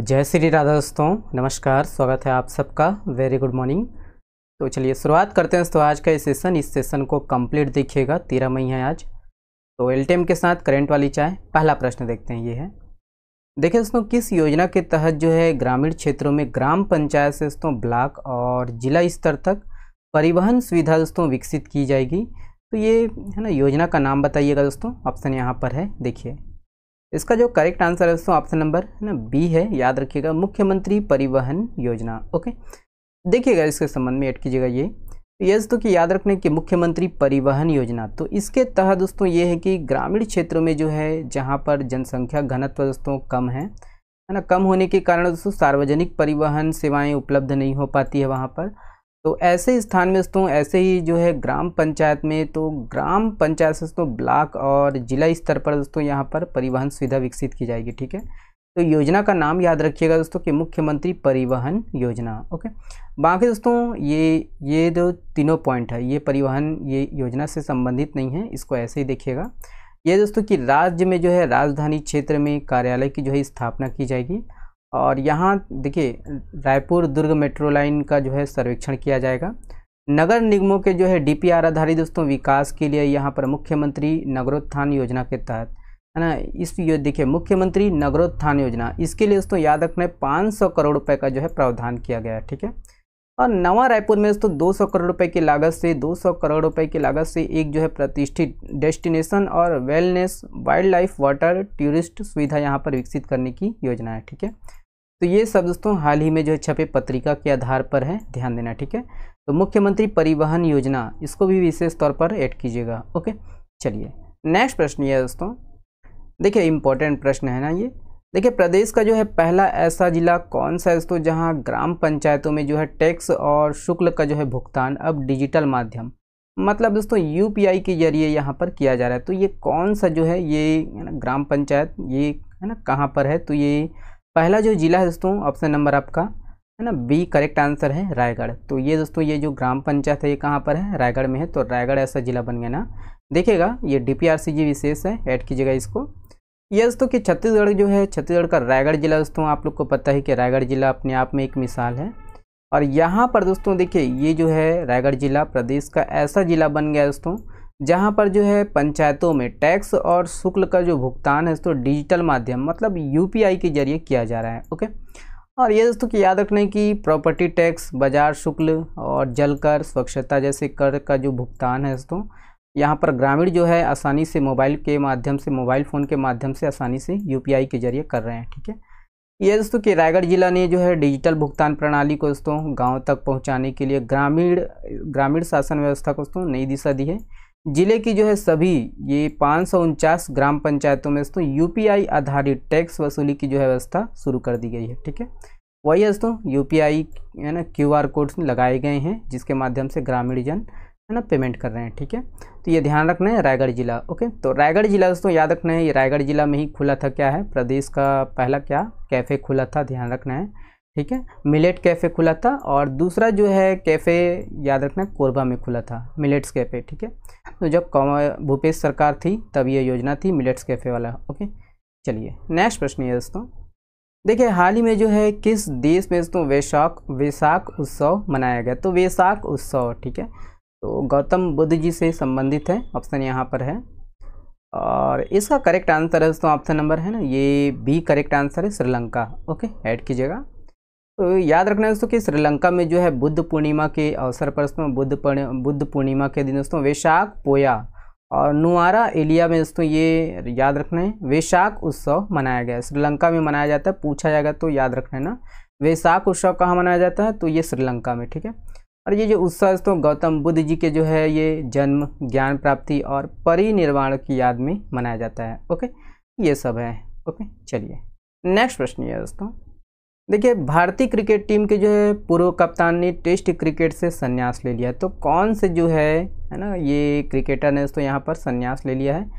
जय श्री राधा दोस्तों, नमस्कार। स्वागत है आप सबका। Very good morning. तो चलिए शुरुआत करते हैं। तो आज का इस सेशन को कंप्लीट देखिएगा। 13 मई है आज। तो एलटीएम के साथ करंट वाली चाय। पहला प्रश्न देखते हैं, ये है, देखिए दोस्तों, किस योजना के तहत जो है ग्रामीण क्षेत्रों में ग्राम पंचायत से दोस्तों ब्लॉक और जिला स्तर तक परिवहन सुविधा दोस्तों विकसित की जाएगी। तो ये है ना, योजना का नाम बताइएगा दोस्तों। ऑप्शन यहाँ पर है, देखिए इसका जो करेक्ट आंसर है दोस्तों ऑप्शन नंबर है ना बी है। याद रखिएगा, मुख्यमंत्री परिवहन योजना। ओके, देखिएगा इसके संबंध में ऐड कीजिएगा ये दोस्तों कि याद रखने की मुख्यमंत्री परिवहन योजना। तो इसके तहत दोस्तों ये है कि ग्रामीण क्षेत्रों में जो है जहाँ पर जनसंख्या घनत्व दोस्तों कम है ना, कम होने के कारण दोस्तों सार्वजनिक परिवहन सेवाएं उपलब्ध नहीं हो पाती है वहाँ पर। तो ऐसे स्थान में दोस्तों ऐसे ही जो है ग्राम पंचायत में, तो ग्राम पंचायत से दोस्तों ब्लॉक और जिला स्तर पर दोस्तों यहाँ पर परिवहन सुविधा विकसित की जाएगी। ठीक है, तो योजना का नाम याद रखिएगा दोस्तों कि मुख्यमंत्री परिवहन योजना। ओके, बाकी दोस्तों ये जो तीनों पॉइंट है ये परिवहन ये योजना से संबंधित नहीं है, इसको ऐसे ही देखिएगा। ये दोस्तों कि राज्य में जो है राजधानी क्षेत्र में कार्यालय की जो है स्थापना की जाएगी। और यहाँ देखिए रायपुर दुर्ग मेट्रो लाइन का जो है सर्वेक्षण किया जाएगा। नगर निगमों के जो है डीपीआर आधारित दोस्तों विकास के लिए यहाँ पर मुख्यमंत्री नगरोत्थान योजना के तहत है ना, इस देखिए मुख्यमंत्री नगरोत्थान योजना, इसके लिए दोस्तों याद रखना है 500 करोड़ रुपए का जो है प्रावधान किया गया है। ठीक है, और नवा रायपुर में दोस्तों 200 करोड़ रुपए की लागत से 200 करोड़ रुपए की लागत से एक जो है प्रतिष्ठित डेस्टिनेशन और wellness wild life water tourist सुविधा यहाँ पर विकसित करने की योजना है। ठीक है, तो ये सब दोस्तों हाल ही में जो है छपे पत्रिका के आधार पर है, ध्यान देना। ठीक है, तो मुख्यमंत्री परिवहन योजना इसको भी विशेष तौर पर ऐड कीजिएगा। ओके, चलिए नेक्स्ट प्रश्न ये है दोस्तों, देखिए इंपॉर्टेंट प्रश्न है ना ये। देखिए प्रदेश का जो है पहला ऐसा जिला कौन सा है दोस्तों जहाँ ग्राम पंचायतों में जो है टैक्स और शुल्क का जो है भुगतान अब डिजिटल माध्यम मतलब दोस्तों यूपीआई के जरिए यहाँ पर किया जा रहा है। तो ये कौन सा जो है ये है ना ग्राम पंचायत, ये है ना कहाँ पर है? तो ये पहला जो जिला है दोस्तों ऑप्शन नंबर आपका है ना बी करेक्ट आंसर है, रायगढ़। तो ये दोस्तों ये जो ग्राम पंचायत है ये कहाँ पर है? रायगढ़ में है। तो रायगढ़ ऐसा जिला बन गया ना। देखिएगा ये डीपीआरसीजी विशेष है, ऐड कीजिएगा इसको। ये दोस्तों कि छत्तीसगढ़ जो है, छत्तीसगढ़ का रायगढ़ जिला दोस्तों आप लोग को पता है कि रायगढ़ जिला अपने आप में एक मिसाल है। और यहाँ पर दोस्तों देखिए ये जो है रायगढ़ जिला प्रदेश का ऐसा जिला बन गया दोस्तों जहाँ पर जो है पंचायतों में टैक्स और शुल्क का जो भुगतान है दोस्तों डिजिटल माध्यम मतलब यूपीआई के जरिए किया जा रहा है। ओके, और ये दोस्तों की याद रखने की प्रॉपर्टी टैक्स, बाजार शुल्क और जल कर, स्वच्छता जैसे कर का जो भुगतान है दोस्तों यहाँ पर ग्रामीण जो है आसानी से मोबाइल के माध्यम से, मोबाइल फ़ोन के माध्यम से आसानी से यूपीआई के जरिए कर रहे हैं। ठीक है, ये दोस्तों कि रायगढ़ जिला ने जो है डिजिटल भुगतान प्रणाली को दोस्तों गाँव तक पहुँचाने के लिए ग्रामीण शासन व्यवस्था को दोस्तों नई दिशा दी है। जिले की जो है सभी ये 549 ग्राम पंचायतों में दोस्तों यूपीआई आधारित टैक्स वसूली की जो है व्यवस्था शुरू कर दी गई है। ठीक है, वही है दोस्तों यूपीआई है ना क्यूआर कोड लगाए गए हैं जिसके माध्यम से ग्रामीण जन है ना पेमेंट कर रहे हैं। ठीक है, तो ये ध्यान रखना है रायगढ़ जिला। ओके, तो रायगढ़ जिला दोस्तों याद रखना है, ये रायगढ़ जिला में ही खुला था, क्या है प्रदेश का पहला क्या कैफ़े खुला था, ध्यान रखना है। ठीक है, मिलेट कैफ़े खुला था और दूसरा जो है कैफ़े याद रखना कोरबा में खुला था, मिलेट्स कैफ़े। ठीक है, तो जब भूपेश सरकार थी तब ये योजना थी मिलेट्स कैफ़े वाला। ओके, चलिए नेक्स्ट प्रश्न ये दोस्तों, देखिए हाल ही में जो है किस देश में दोस्तों वैशाख उत्सव मनाया गया? तो वैशाख उत्सव, ठीक है, तो गौतम बुद्ध जी से संबंधित है, ऑप्शन यहाँ पर है। और इसका करेक्ट आंसर है दोस्तों ऑप्शन नंबर है ना ये बी करेक्ट आंसर है, श्रीलंका। ओके, ऐड कीजिएगा। तो याद रखना है दोस्तों कि श्रीलंका में जो है बुद्ध पूर्णिमा के अवसर पर दोस्तों बुद्ध पूर्णिमा के दिन दोस्तों वैशाख पोया और नुआरा एलिया में दोस्तों ये याद रखना है वैशाख उत्सव मनाया गया है। श्रीलंका में मनाया जाता है, पूछा जाएगा तो याद रखना है ना वैशाख उत्सव कहाँ मनाया जाता है? तो ये श्रीलंका में। ठीक है, और ये जो उत्सव दोस्तों गौतम बुद्ध जी के जो है ये जन्म, ज्ञान प्राप्ति और परिनिर्वाण की याद में मनाया जाता है। ओके, ये सब है। ओके, चलिए नेक्स्ट प्रश्न ये दोस्तों, देखिए भारतीय क्रिकेट टीम के जो है पूर्व कप्तान ने टेस्ट क्रिकेट से संन्यास ले लिया। तो कौन से जो है ना ये क्रिकेटर ने दोस्तों यहाँ पर संन्यास ले लिया है?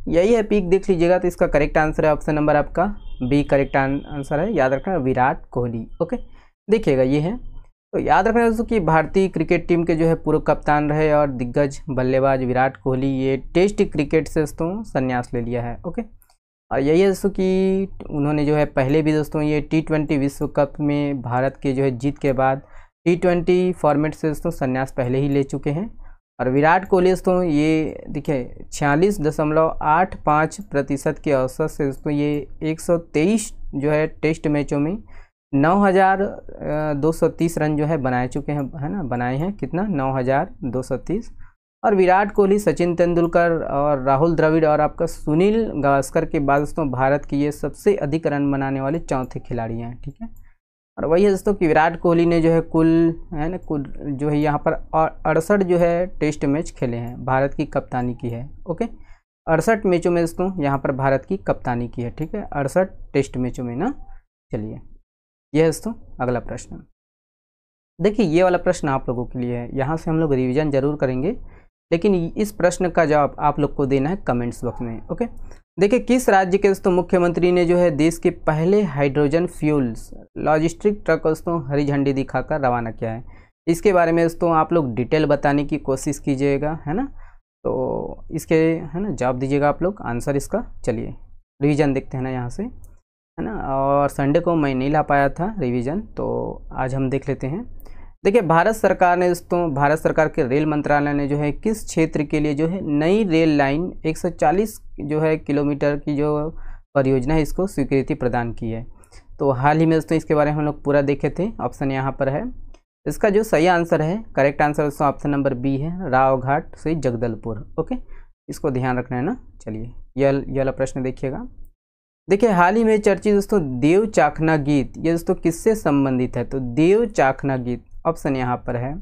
यही है, पिक देख लीजिएगा। तो इसका करेक्ट आंसर है ऑप्शन नंबर आपका बी करेक्ट आंसर है, याद रखना विराट कोहली। ओके, देखिएगा ये है। तो याद रखना दोस्तों कि भारतीय क्रिकेट टीम के जो है पूर्व कप्तान रहे और दिग्गज बल्लेबाज विराट कोहली ये टेस्ट क्रिकेट से दोस्तों संन्यास ले लिया है। ओके, और यही है दोस्तों कि उन्होंने जो है पहले भी दोस्तों ये T20 विश्व कप में भारत के जो है जीत के बाद T20 फॉर्मेट से दोस्तों संन्यास पहले ही ले चुके हैं। और विराट कोहली दोस्तों ये देखिए 46.85% के औसत से दोस्तों ये 123 जो है टेस्ट मैचों में 9,230 रन जो है बनाए चुके हैं, है ना, बनाए हैं कितना 9,230। और विराट कोहली, सचिन तेंदुलकर और राहुल द्रविड़ और आपका सुनील गावस्कर के बाद दोस्तों भारत की ये सबसे अधिक रन बनाने वाले चौथे खिलाड़ी हैं, ठीक है। और वही है दोस्तों कि विराट कोहली ने जो है कुल जो है यहाँ पर 68 जो है टेस्ट मैच खेले हैं, भारत की कप्तानी की है, ओके। 68 मैचों में दोस्तों यहाँ पर भारत की कप्तानी की है, ठीक है, 68 टेस्ट मैचों में ना। चलिए यह है दोस्तों अगला प्रश्न। देखिए ये वाला प्रश्न आप लोगों के लिए है, यहाँ से हम लोग रिविजन जरूर करेंगे, लेकिन इस प्रश्न का जवाब आप लोग को देना है कमेंट्स बॉक्स में, ओके। देखिए किस राज्य के दोस्तों मुख्यमंत्री ने जो है देश के पहले हाइड्रोजन फ्यूल्स लॉजिस्टिक ट्रक दोस्तों हरी झंडी दिखाकर रवाना किया है, इसके बारे में दोस्तों आप लोग डिटेल बताने की कोशिश कीजिएगा, है ना। तो इसके है ना जवाब दीजिएगा आप लोग, आंसर इसका। चलिए रिवीजन देखते हैं ना यहाँ से, है ना। और संडे को मैं नहीं ला पाया था रिवीजन, तो आज हम देख लेते हैं। देखिए भारत सरकार ने दोस्तों, भारत सरकार के रेल मंत्रालय ने जो है किस क्षेत्र के लिए जो है नई रेल लाइन 140 जो है किलोमीटर की जो परियोजना है इसको स्वीकृति प्रदान की है। तो हाल ही में दोस्तों इसके बारे में हम लोग पूरा देखे थे, ऑप्शन यहाँ पर है। इसका जो सही आंसर है, करेक्ट आंसर दोस्तों ऑप्शन नंबर बी है, रावघाट से जगदलपुर, ओके। इसको ध्यान रखना है ना। चलिए यह वाला प्रश्न देखिएगा। देखिए हाल ही में चर्चित दोस्तों देव चाखना गीत, ये दोस्तों किससे संबंधित है? तो देव चाखना गीत ऑप्शन यहाँ पर है।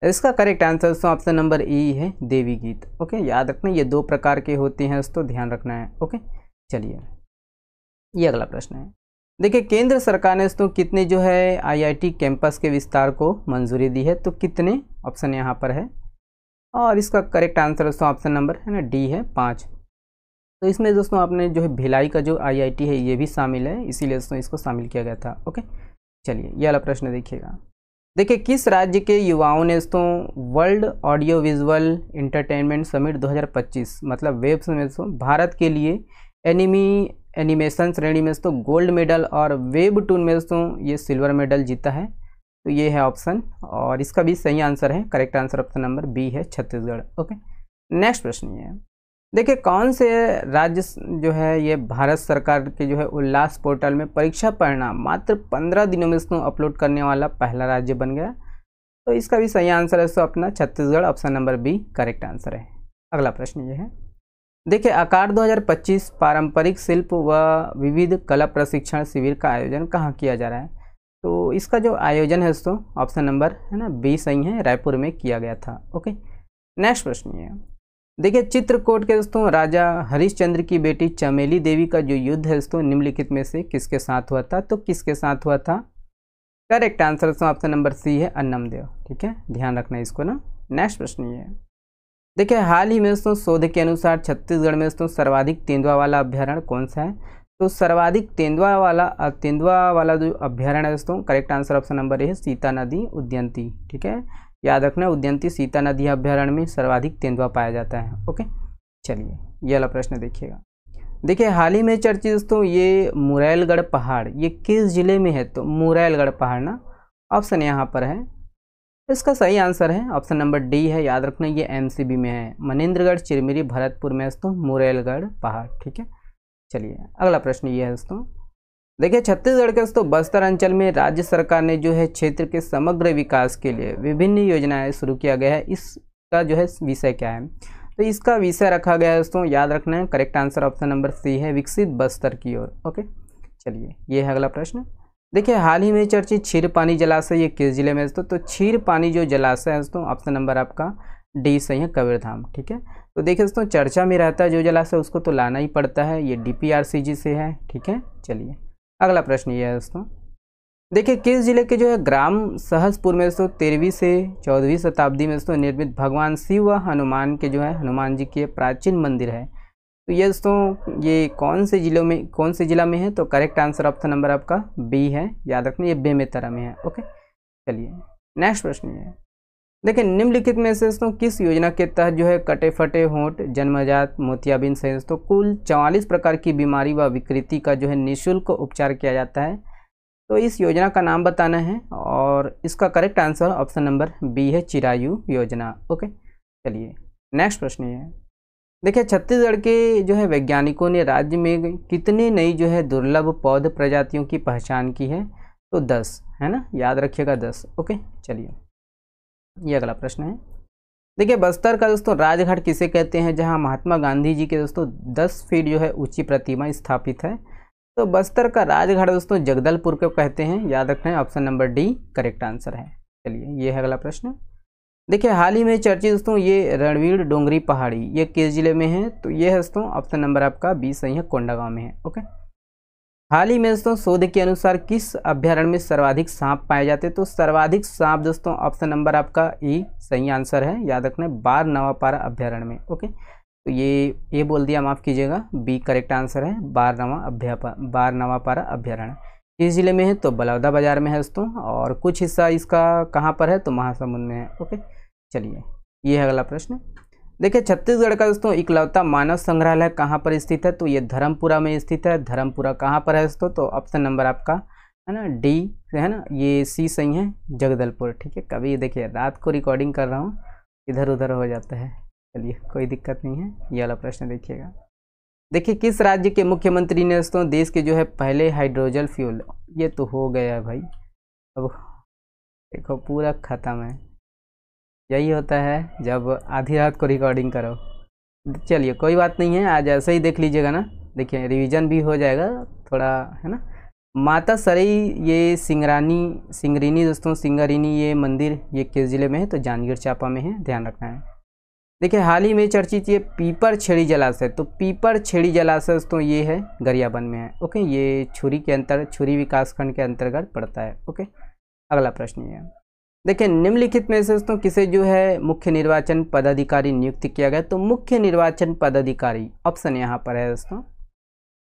इसका करेक्ट आंसर दोस्तों ऑप्शन नंबर ई है, देवी गीत, ओके। याद रखना ये 2 प्रकार के होते हैं दोस्तों, ध्यान रखना है, ओके। चलिए ये अगला प्रश्न है। देखिए केंद्र सरकार ने दोस्तों कितने जो है IIT कैंपस के विस्तार को मंजूरी दी है? तो कितने, ऑप्शन यहाँ पर है। और इसका करेक्ट आंसर दोस्तों ऑप्शन नंबर है ना डी है, 5। तो इसमें दोस्तों आपने जो है भिलाई का जो IIT है ये भी शामिल है, इसीलिए दोस्तों इसको शामिल किया गया था, ओके। चलिए ये वाला प्रश्न देखिएगा। देखिए किस राज्य के युवाओं ने दोस्तों world audio visual entertainment summit 2025 मतलब वेब में दोस्तों भारत के लिए एनिमेशन श्रेणी में दोस्तों गोल्ड मेडल और वेब टून में दोस्तों ये सिल्वर मेडल जीता है? तो ये है ऑप्शन, और इसका भी सही आंसर है, correct answer option number B है, छत्तीसगढ़, ओके। नेक्स्ट प्रश्न ये है। देखिए कौन से राज्य जो है ये भारत सरकार के जो है उल्लास पोर्टल में परीक्षा परिणाम मात्र 15 दिनों में इसको अपलोड करने वाला पहला राज्य बन गया? तो इसका भी सही आंसर है तो अपना Chhattisgarh, option number B correct answer है। अगला प्रश्न ये है। देखिए आकार 2025 पारंपरिक शिल्प व विविध कला प्रशिक्षण शिविर का आयोजन कहाँ किया जा रहा है? तो इसका जो आयोजन है दोस्तों ऑप्शन नंबर है ना बी सही है, रायपुर में किया गया था, ओके। नेक्स्ट प्रश्न ये है। देखिए चित्रकूट के दोस्तों राजा हरिश्चंद्र की बेटी चमेली देवी का जो युद्ध है दोस्तों निम्नलिखित में से किसके साथ हुआ था? तो किसके साथ हुआ था? करेक्ट आंसर दोस्तों ऑप्शन नंबर सी है, अन्नमदेव, ठीक है, ध्यान रखना है इसको ना। नेक्स्ट प्रश्न ये है। देखिए हाल ही में दोस्तों शोध के अनुसार छत्तीसगढ़ में दोस्तों सर्वाधिक तेंदुआ वाला अभ्यारण्य कौन सा है? तो सर्वाधिक तेंदुआ वाला जो अभ्यारण्य है दोस्तों, correct answer option number A है, सीता नदी उद्यंती, ठीक है, याद रखना उद्यंती सीता नदी अभ्यारण्य में सर्वाधिक तेंदुआ पाया जाता है, ओके। चलिए ये वाला प्रश्न देखिएगा। देखिए हाल ही में चर्चित दोस्तों ये मुरैलगढ़ पहाड़ ये किस जिले में है? तो मुरैलगढ़ पहाड़ ना, ऑप्शन यहाँ पर है। इसका सही आंसर है ऑप्शन नंबर डी है, याद रखना ये MCB में है, मनेन्द्रगढ़ चिरमिरी भरतपुर में दोस्तों मुरैलगढ़ पहाड़, ठीक है। चलिए अगला प्रश्न ये है दोस्तों। देखिए छत्तीसगढ़ के दोस्तों बस्तर अंचल में राज्य सरकार ने जो है क्षेत्र के समग्र विकास के लिए विभिन्न योजनाएं शुरू किया गया है, इसका जो है विषय क्या है? तो इसका विषय रखा गया है दोस्तों, याद रखना है, correct answer option number C है, विकसित बस्तर की ओर, ओके। चलिए ये है अगला प्रश्न। देखिए हाल ही में चर्चित क्षीरपानी जलाशय ये किस जिले में दोस्तों? तो क्षीरपानी जो जलाशय है दोस्तों ऑप्शन नंबर आपका डी सही है, कबीरधाम, ठीक है। तो देखिए दोस्तों चर्चा में रहता है जो जलाशय उसको तो लाना ही पड़ता है, ये DPRCG से है, ठीक है। चलिए अगला प्रश्न ये है दोस्तों। देखिए किस जिले के जो है ग्राम सहसपुर में दोस्तों 13वीं से 14वीं शताब्दी में दोस्तों निर्मित भगवान शिव व हनुमान के जो है हनुमान जी के प्राचीन मंदिर है? तो ये दोस्तों ये कौन से जिला में है? तो करेक्ट आंसर ऑप्शन नंबर आपका बी है, याद रखना ये बेमेतरा में है, ओके। चलिए नेक्स्ट प्रश्न ये है। देखिए निम्नलिखित में से दोस्तों किस योजना के तहत जो है कटे फटे होंठ, जन्मजात मोतियाबिंद सहित दोस्तों कुल 44 प्रकार की बीमारी व विकृति का जो है निःशुल्क उपचार किया जाता है। तो इस योजना का नाम बताना है और इसका correct answer option number B है, चिरायु योजना। ओके, चलिए नेक्स्ट प्रश्न ये है। देखिए छत्तीसगढ़ के जो है वैज्ञानिकों ने राज्य में कितने नई जो है दुर्लभ पौध प्रजातियों की पहचान की है? तो 10 है ना, याद रखिएगा 10। ओके, चलिए ये अगला प्रश्न है। देखिए बस्तर का दोस्तों राजघाट किसे कहते हैं जहां महात्मा गांधी जी के दोस्तों 10 फीट जो है ऊंची प्रतिमा स्थापित है? तो बस्तर का राजघाट दोस्तों जगदलपुर को कहते हैं, याद रखना है, option number D correct answer है। चलिए ये है अगला प्रश्न। देखिए हाल ही में चर्चित दोस्तों ये रणवीर डोंगरी पहाड़ी ये किस जिले में है? तो ये है दोस्तों ऑप्शन नंबर आपका बी सही है, कोंडागांव में है। ओके, हाल ही में दोस्तों शोध के अनुसार किस अभ्यारण्य में सर्वाधिक सांप पाए जाते हैं? तो सर्वाधिक सांप दोस्तों ऑप्शन नंबर आपका ई सही आंसर है, याद रखना है, बार नवापारा अभ्यारण्य में। ओके, तो ये बोल दिया, माफ़ कीजिएगा, बी करेक्ट आंसर है, बार नवापारा अभ्यारण्य किस जिले में है? तो बलौदा बाजार में है दोस्तों, और कुछ हिस्सा इसका कहाँ पर है? तो महासमुंद में है। ओके, चलिए ये है अगला प्रश्न। देखिए छत्तीसगढ़ का दोस्तों इकलौता मानव संग्रहालय कहाँ पर स्थित है? तो ये धर्मपुरा में स्थित है। धर्मपुरा कहाँ पर है दोस्तों? तो ऑप्शन नंबर आपका है ना डी है ना, ये सी सही है, जगदलपुर। ठीक है, कभी देखिए रात को रिकॉर्डिंग कर रहा हूँ, इधर उधर हो जाता है, चलिए कोई दिक्कत नहीं है। ये वाला प्रश्न देखिएगा। देखिए किस राज्य के मुख्यमंत्री ने दोस्तों देश के जो है पहले हाइड्रोजन फ्यूल, ये तो हो गया है भाई, अब देखो पूरा ख़त्म है। यही होता है जब आधी रात को रिकॉर्डिंग करो। चलिए कोई बात नहीं है, आज ऐसे ही देख लीजिएगा ना, देखिए रिवीजन भी हो जाएगा थोड़ा, है ना। माता सरई ये सिंगरिनी दोस्तों, सिंगरिनी ये मंदिर ये किस जिले में है? तो जांजगीर चांपा में है, ध्यान रखना है। देखिए हाल ही में चर्चित ये पीपर छेड़ी जलाशय, तो पीपर छेड़ी जलाशय दोस्तों ये है गरियाबंद में है। ओके, ये छुरी विकासखंड के अंतर्गत पड़ता है। ओके, अगला प्रश्न ये है। देखिए निम्नलिखित में से दोस्तों किसे जो है मुख्य निर्वाचन पदाधिकारी नियुक्त किया गया? तो मुख्य निर्वाचन पदाधिकारी ऑप्शन यहाँ पर है दोस्तों।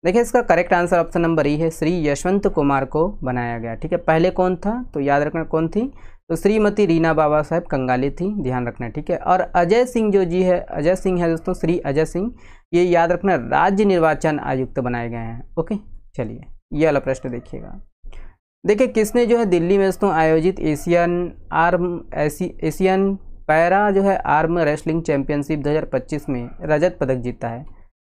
देखिए इसका करेक्ट आंसर ऑप्शन नंबर ई है, श्री यशवंत कुमार को बनाया गया। ठीक है, पहले कौन था? तो याद रखना कौन थी? तो श्रीमती रीना बाबा साहेब कंगाली थी, ध्यान रखना। ठीक है, और अजय सिंह जो जी है, अजय सिंह है दोस्तों, श्री अजय सिंह, ये याद रखना राज्य निर्वाचन आयुक्त बनाए गए हैं। ओके, चलिए ये वाला प्रश्न देखिएगा। देखिए किसने जो है दिल्ली में दोस्तों आयोजित एशियन पैरा जो है आर्म रेसलिंग चैंपियनशिप 2025 में रजत पदक जीता है?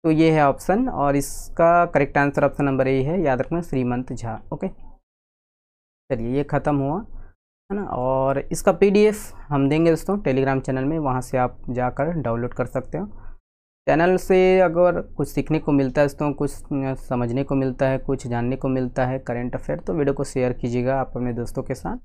तो ये है ऑप्शन, और इसका correct answer option number A है, याद रखना श्रीमंत झा। ओके, चलिए ये ख़त्म हुआ है ना, और इसका PDF हम देंगे दोस्तों टेलीग्राम चैनल में, वहाँ से आप जाकर डाउनलोड कर सकते हो। चैनल से अगर कुछ सीखने को मिलता है दोस्तों, कुछ समझने को मिलता है, कुछ जानने को मिलता है करेंट अफेयर, तो वीडियो को शेयर कीजिएगा आप अपने दोस्तों के साथ।